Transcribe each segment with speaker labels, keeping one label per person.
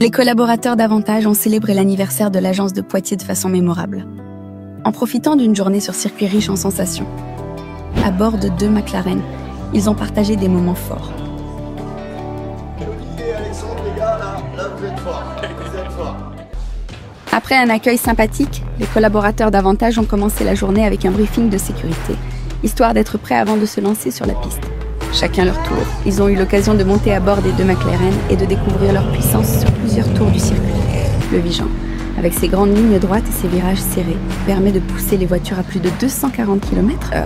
Speaker 1: Les collaborateurs d'Avantage ont célébré l'anniversaire de l'agence de Poitiers de façon mémorable, en profitant d'une journée sur circuit riche en sensations. À bord de 2 McLaren, ils ont partagé des moments forts.
Speaker 2: Olivier et Alexandre, les gars, là vous êtes forts. Vous êtes forts.
Speaker 1: Après un accueil sympathique, les collaborateurs d'Avantage ont commencé la journée avec un briefing de sécurité, histoire d'être prêts avant de se lancer sur la piste. Chacun leur tour, ils ont eu l'occasion de monter à bord des 2 McLaren et de découvrir leur puissance sur plusieurs tours du circuit. Le Vigan, avec ses grandes lignes droites et ses virages serrés, permet de pousser les voitures à plus de 240 km/h.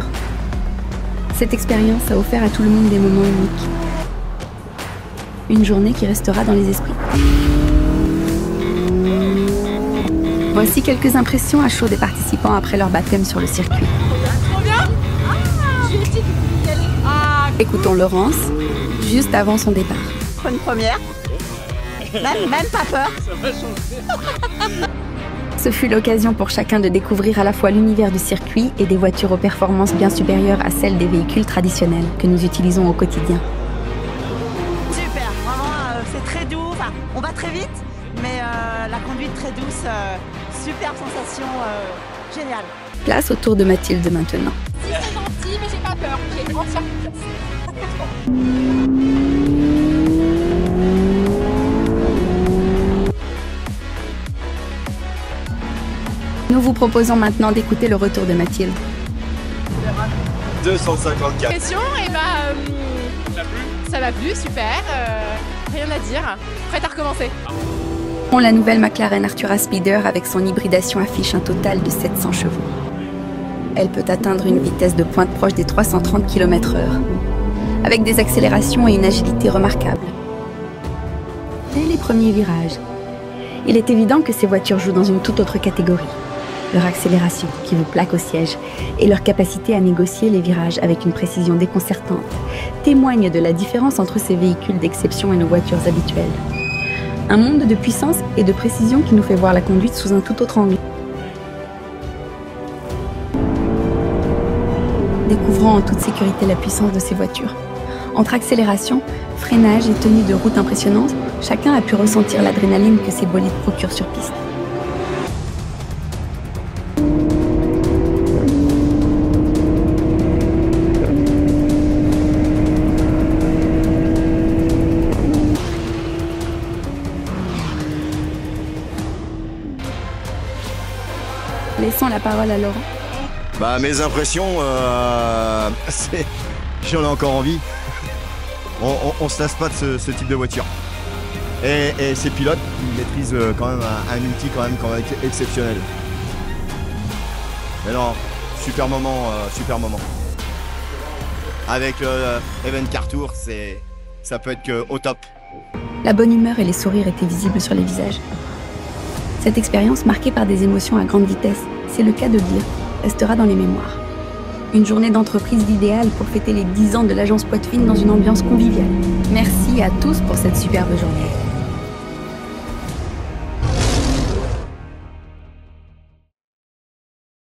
Speaker 1: Cette expérience a offert à tout le monde des moments uniques. Une journée qui restera dans les esprits. Voici quelques impressions à chaud des participants après leur baptême sur le circuit.
Speaker 3: Trop bien. J'ai dit que vous y allez.
Speaker 1: Écoutons Laurence, juste avant son départ.
Speaker 3: Une première. Même pas peur.
Speaker 1: Ce fut l'occasion pour chacun de découvrir à la fois l'univers du circuit et des voitures aux performances bien supérieures à celles des véhicules traditionnels que nous utilisons au quotidien.
Speaker 3: Super, vraiment c'est très doux. Enfin, on va très vite, mais la conduite très douce, superbe sensation, géniale.
Speaker 1: Place au tour de Mathilde maintenant.
Speaker 4: C'est gentil, mais j'ai pas peur. J'ai entière confiance.
Speaker 1: Nous vous proposons maintenant d'écouter le retour de Mathilde.
Speaker 2: 254.
Speaker 4: Pression, et ça m'a plu, super. Rien à dire. Prête à recommencer.
Speaker 1: La nouvelle McLaren Artura Speeder avec son hybridation affiche un total de 700 chevaux. Elle peut atteindre une vitesse de pointe proche des 330 km/h, avec des accélérations et une agilité remarquables. Dès les premiers virages, il est évident que ces voitures jouent dans une toute autre catégorie. Leur accélération, qui vous plaque au siège, et leur capacité à négocier les virages avec une précision déconcertante, témoignent de la différence entre ces véhicules d'exception et nos voitures habituelles. Un monde de puissance et de précision qui nous fait voir la conduite sous un tout autre angle. Découvrons en toute sécurité la puissance de ces voitures. Entre accélération, freinage et tenue de route impressionnante, chacun a pu ressentir l'adrénaline que ces bolides procurent sur piste. Laissons la parole à Laurent.
Speaker 2: Bah mes impressions, c'est... J'en ai encore envie. On se lasse pas de ce type de voiture. Et ces pilotes, ils maîtrisent quand même un outil quand même exceptionnel. Mais non, super moment, super moment. Avec Event Car Tour, ça peut être que au top.
Speaker 1: La bonne humeur et les sourires étaient visibles sur les visages. Cette expérience, marquée par des émotions à grande vitesse, c'est le cas de le dire, restera dans les mémoires. Une journée d'entreprise idéale pour fêter les 10 ans de l'agence Poitvin dans une ambiance conviviale. Merci à tous pour cette superbe journée.